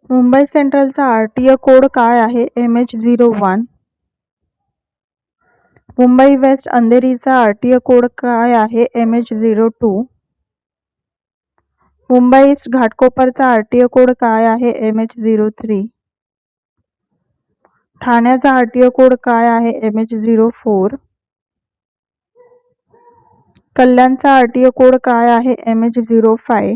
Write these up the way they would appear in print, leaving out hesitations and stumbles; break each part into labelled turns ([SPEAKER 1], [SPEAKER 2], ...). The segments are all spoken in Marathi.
[SPEAKER 1] मुंबई सेंट्रलचा RTO कोड काय आहे? MH01. मुंबई वेस्ट अंधेरीचा RTO कोड काय आहे? MH02. मुंबई ईस्ट घाटकोपरचा RTO कोड काय आहे? MH03. ठाण्याचा RTO कोड काय आहे? MH04. कल्याणचा RTO कोड काय आहे? MH05.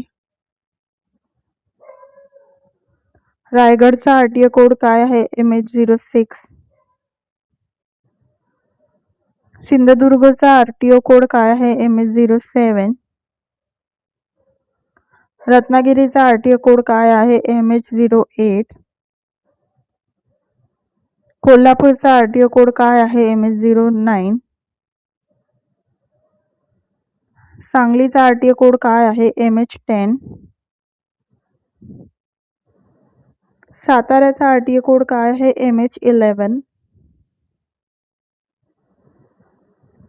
[SPEAKER 1] रायगडचा RTO कोड काय आहे? MH06. सिंधुदुर्गचा RTO कोड काय आहे? MH07. रत्नागिरीचा RTO कोड काय आहे? MH08. कोल्हापूरचा RTO कोड काय आहे? MH09. सांगलीचा RTO कोड काय आहे? MH10. साताऱ्याचा RTO कोड काय आहे? MH11.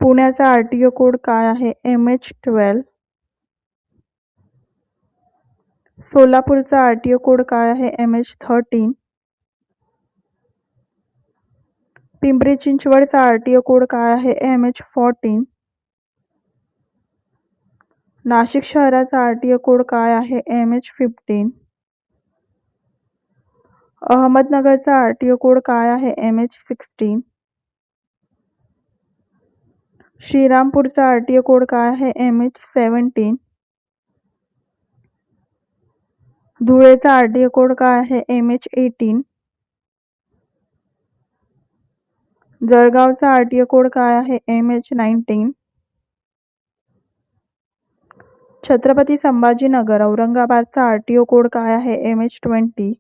[SPEAKER 1] पुण्याचा RTO कोड काय आहे? MH12. सोलापूरचा RTO कोड काय आहे? MH13. पिंपरी चिंचवडचा RTO कोड काय आहे? MH14. नाशिक शहराचा RTO कोड काय आहे? MH15. अहमदनगरचा RTO कोड काय आहे? MH16. श्रीरामपूरचा RTO कोड काय आहे? MH17. धुळेचा RTO कोड काय आहे? MH18. जळगावचा RTO कोड काय आहे? MH19. छत्रपती संभाजीनगर औरंगाबादचा RTO कोड काय आहे? MH20.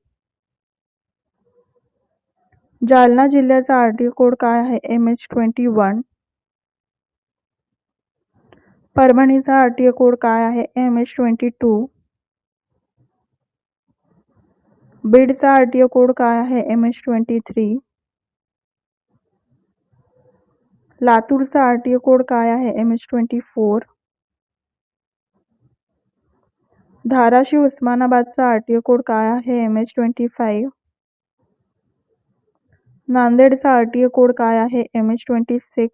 [SPEAKER 1] जालना जिल्ह्याचा RTO कोड काय आहे? MH21. परभणीचा RTO कोड काय आहे? MH22. बीडचा RTO कोड काय आहे? MH23. लातूरचा RTO कोड काय आहे? MH24. धाराशिव उस्मानाबादचा RTO कोड काय आहे? MH25. नांदेडचा RTO कोड काय आहे? MH26.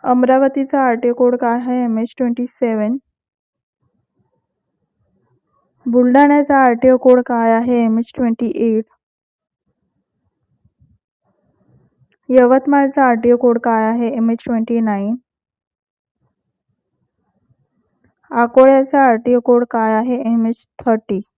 [SPEAKER 1] अमरावतीचा RTO कोड काय आहे? MH27. बुलढाण्याचा RTO कोड काय आहे? MH28. यवतमाळचा RTO कोड काय आहे? MH29. अकोल्याचा RTO कोड काय आहे? MH30.